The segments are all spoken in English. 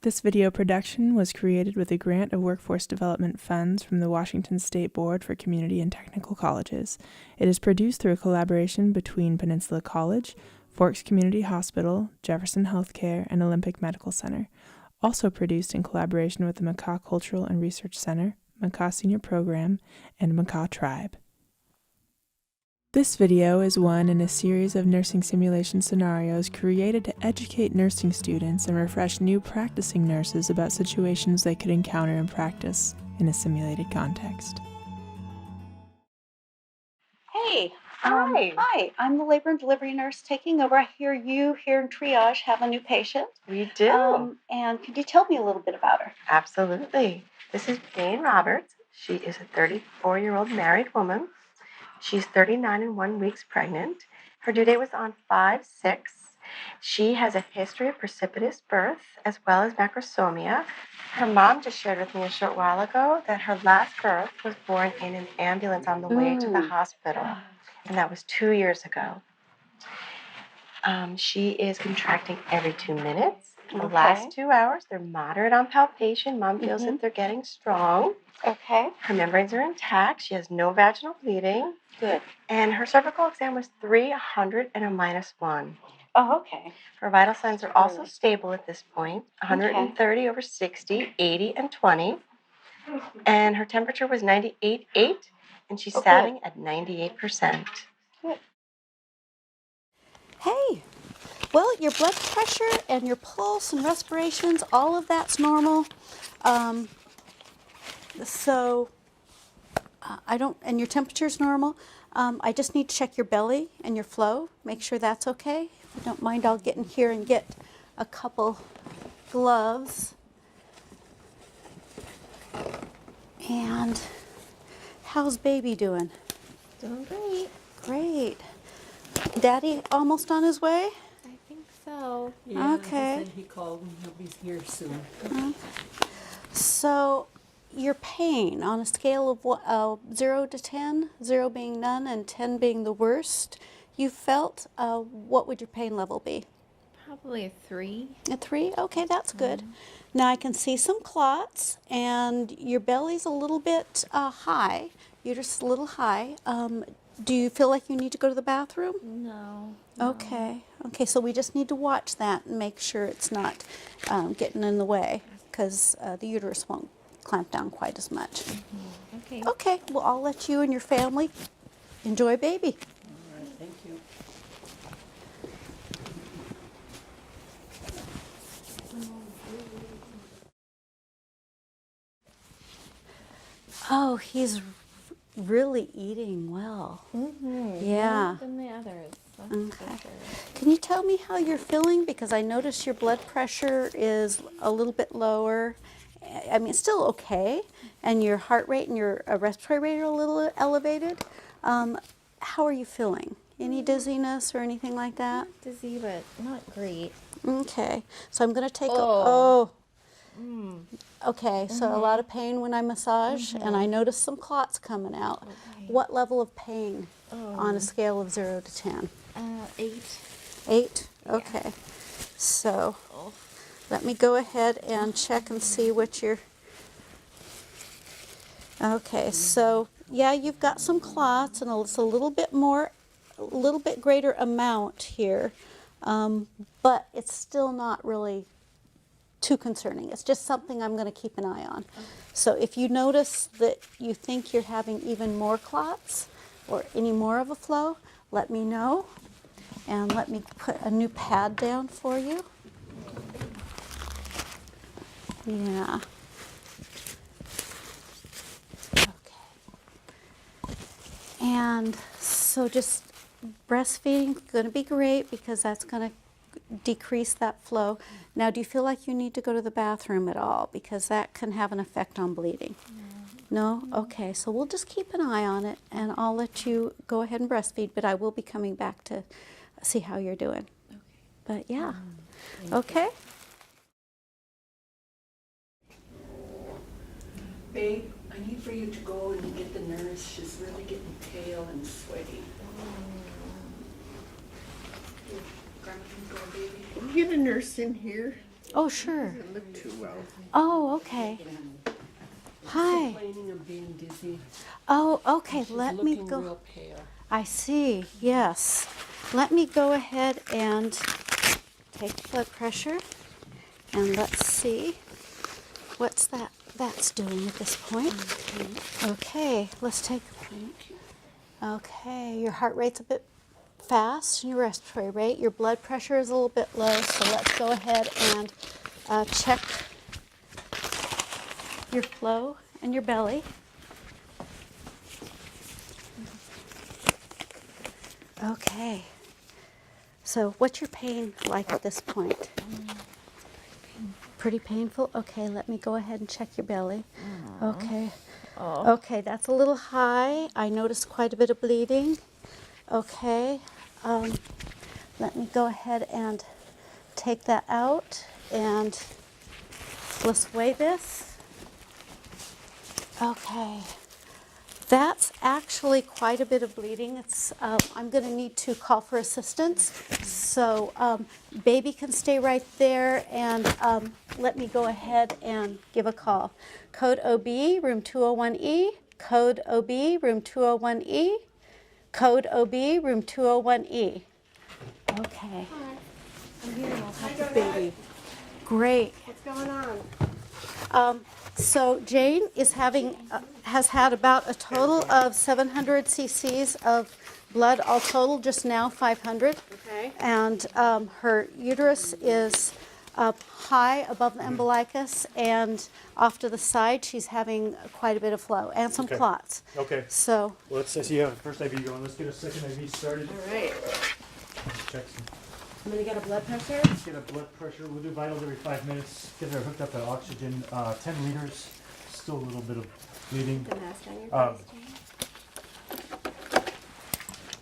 This video production was created with a grant of Workforce Development Funds from the Washington State Board for Community and Technical Colleges. It is produced through a collaboration between Peninsula College, Forks Community Hospital, Jefferson Healthcare, and Olympic Medical Center. Also produced in collaboration with the Makah Cultural and Research Center, Makah Senior Program, and Makah Tribe. This video is one in a series of nursing simulation scenarios created to educate nursing students and refresh new practicing nurses about situations they could encounter in practice in a simulated context. Hey, Hi. hi, I'm the labor and delivery nurse taking over. I hear you here in triage have a new patient. We do. And could you tell me a little bit about her? Absolutely. This is Jane Roberts. She is a 34-year-old married woman. She's 39 and 1 weeks pregnant. Her due date was on 5/6. She has a history of precipitous birth as well as macrosomia. Her mom just shared with me a short while ago that her last birth was born in an ambulance on the way to the hospital, and that was 2 years ago. She is contracting every 2 minutes. The last 2 hours, they're moderate on palpation. Mom feels that they're getting strong. Okay. Her membranes are intact. She has no vaginal bleeding. Good. And her cervical exam was 300 and a -1. Oh, okay. Her vital signs are also stable at this point, 130 over 60, 80, and 20. And her temperature was 98.8, and she's satting at 98%. Good. Hey, well, your blood pressure and your pulse and respirations, all of that's normal. And your temperature's normal. I just need to check your belly and your flow, make sure that's okay. If you don't mind, I'll get in here and get a couple gloves. And how's baby doing? Doing great. Great. Daddy almost on his way? I think so. Yeah, Okay. He said he called and he'll be here soon. So, your pain on a scale of 0 to 10, 0 being none and 10 being the worst, you felt, what would your pain level be? Probably a 3. A 3? Okay, that's good. Now I can see some clots and your belly's a little bit high, uterus a little high. Do you feel like you need to go to the bathroom? No. Okay. Okay, so we just need to watch that and make sure it's not getting in the way because the uterus won't clamp down quite as much. Okay. Okay, well, I'll let you and your family enjoy baby. All right, thank you. Oh, he's really eating well. Yeah. More than the others. That's Okay. for sure. Can you tell me how you're feeling? Because I notice your blood pressure is a little bit lower. I mean, it's still okay. And your heart rate and your respiratory rate are a little elevated. How are you feeling? Any dizziness or anything like that? Dizzy, but not great. Okay. So I'm going to take Okay, so a lot of pain when I massage, and I notice some clots coming out. Okay. What level of pain on a scale of 0 to 10? 8. 8? Okay. So let me go ahead and check and see what you're... Okay, so yeah, you've got some clots, and it's a little bit greater amount here, but it's still not really too concerning. It's just something I'm going to keep an eye on. So if you notice that you think you're having even more clots or any more of a flow, let me know. And let me put a new pad down for you. Yeah. Okay. And so just breastfeeding is going to be great because that's going to decrease that flow. Now, do you feel like you need to go to the bathroom at all? Because that can have an effect on bleeding. No? Okay, so we'll just keep an eye on it, and I'll let you go ahead and breastfeed, but I will be coming back to see how you're doing. Okay. But yeah. Okay? Babe, I need for you to go and get the nurse. She's really getting pale and sweaty. Grandma can go, baby. Get a nurse in here. Oh, sure. Doesn't look too well. Oh, okay. Hi. Complaining of being dizzy. Oh, okay. She's Let me looking go. real pale. I see. Yes. Let me go ahead and take blood pressure, and let's see what's that's doing at this point. Okay. Let's take. Okay. Your heart rate's a bit fast, and your respiratory rate. Your blood pressure is a little bit low, so let's go ahead and check your flow and your belly. Okay. So what's your pain like at this point? Pretty painful? Okay, let me go ahead and check your belly. Okay. Okay, that's a little high. I noticed quite a bit of bleeding. Okay. Let me go ahead and take that out, and let's weigh this. Okay. That's actually quite a bit of bleeding. It's, I'm going to need to call for assistance. So baby can stay right there, and let me go ahead and give a call. Code OB, room 201E. Code OB, room 201E. Code OB, room 201E. Okay. I'm here. I'll Hi, have the baby. Great. What's going on? So Jane is having, has had about a total of 700 cc's of blood, all total just now 500. Okay. And her uterus is up high above the umbilicus, and off to the side she's having quite a bit of flow and some Okay. clots. Okay. So, Well, let's see how the first IV going. Let's get a second IV started. All right. Check some. I'm gonna get a blood pressure. Let's get a blood pressure. We'll do vitals every 5 minutes. Get her hooked up to oxygen. 10 liters. Still a little bit of bleeding. The mask on your face.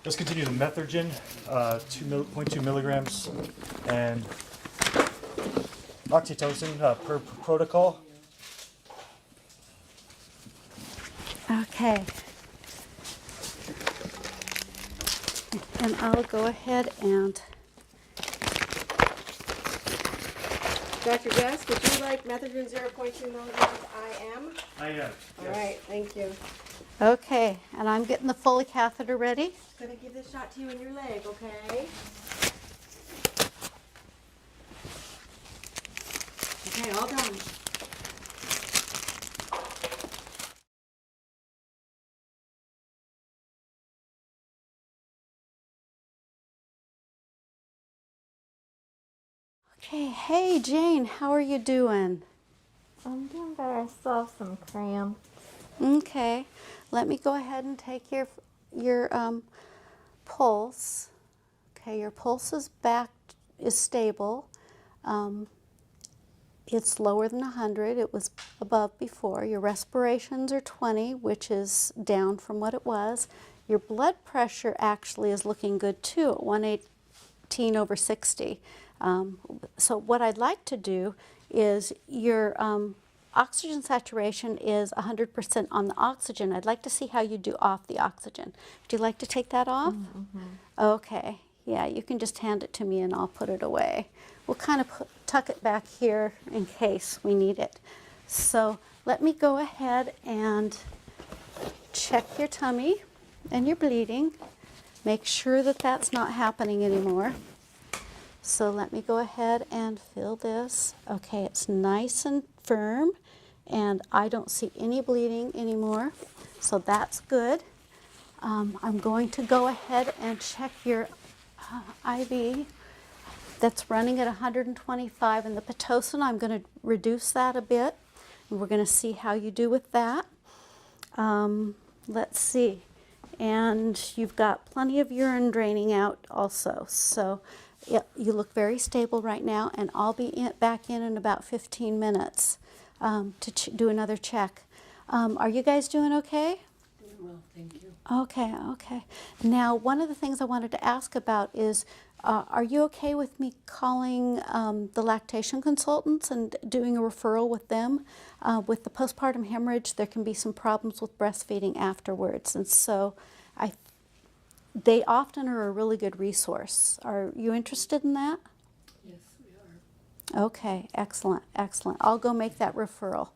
Let's continue the methergin, 0.2 milligrams, and oxytocin per protocol. okay. And I'll go ahead and, Dr. Jess, would you like methodrin 0.2 milligrams IM? I am. All right, thank you. okay, and I'm getting the Foley catheter ready. Gonna give this shot to you in your leg, okay? Okay, all done. Okay, hey Jane, how are you doing? I'm doing better. I still have some cramps. Okay, let me go ahead and take your pulse. Okay, your pulse is stable. It's lower than 100. It was above before. Your respirations are 20, which is down from what it was. Your blood pressure actually is looking good too at 118/60. So what I'd like to do is your oxygen saturation is 100% on the oxygen. I'd like to see how you do off the oxygen. Would you like to take that off? Mm-hmm. Okay. Yeah, you can just hand it to me and I'll put it away. We'll kind of tuck it back here in case we need it. So let me go ahead and check your tummy and your bleeding. Make sure that that's not happening anymore. So let me go ahead and fill this. Okay, it's nice and firm, and I don't see any bleeding anymore, so that's good. I'm going to go ahead and check your IV. That's running at 125, and the Pitocin, I'm going to reduce that a bit, and we're going to see how you do with that. Let's see. And you've got plenty of urine draining out also, so you look very stable right now, and I'll be back in about 15 minutes to do another check. Are you guys doing okay? Doing well, thank you. Okay, okay. Now, one of the things I wanted to ask about is, are you okay with me calling the lactation consultants and doing a referral with them? With the postpartum hemorrhage, there can be some problems with breastfeeding afterwards, and so they often are a really good resource. Are you interested in that? Yes, we Okay, excellent, excellent. I'll go make that referral.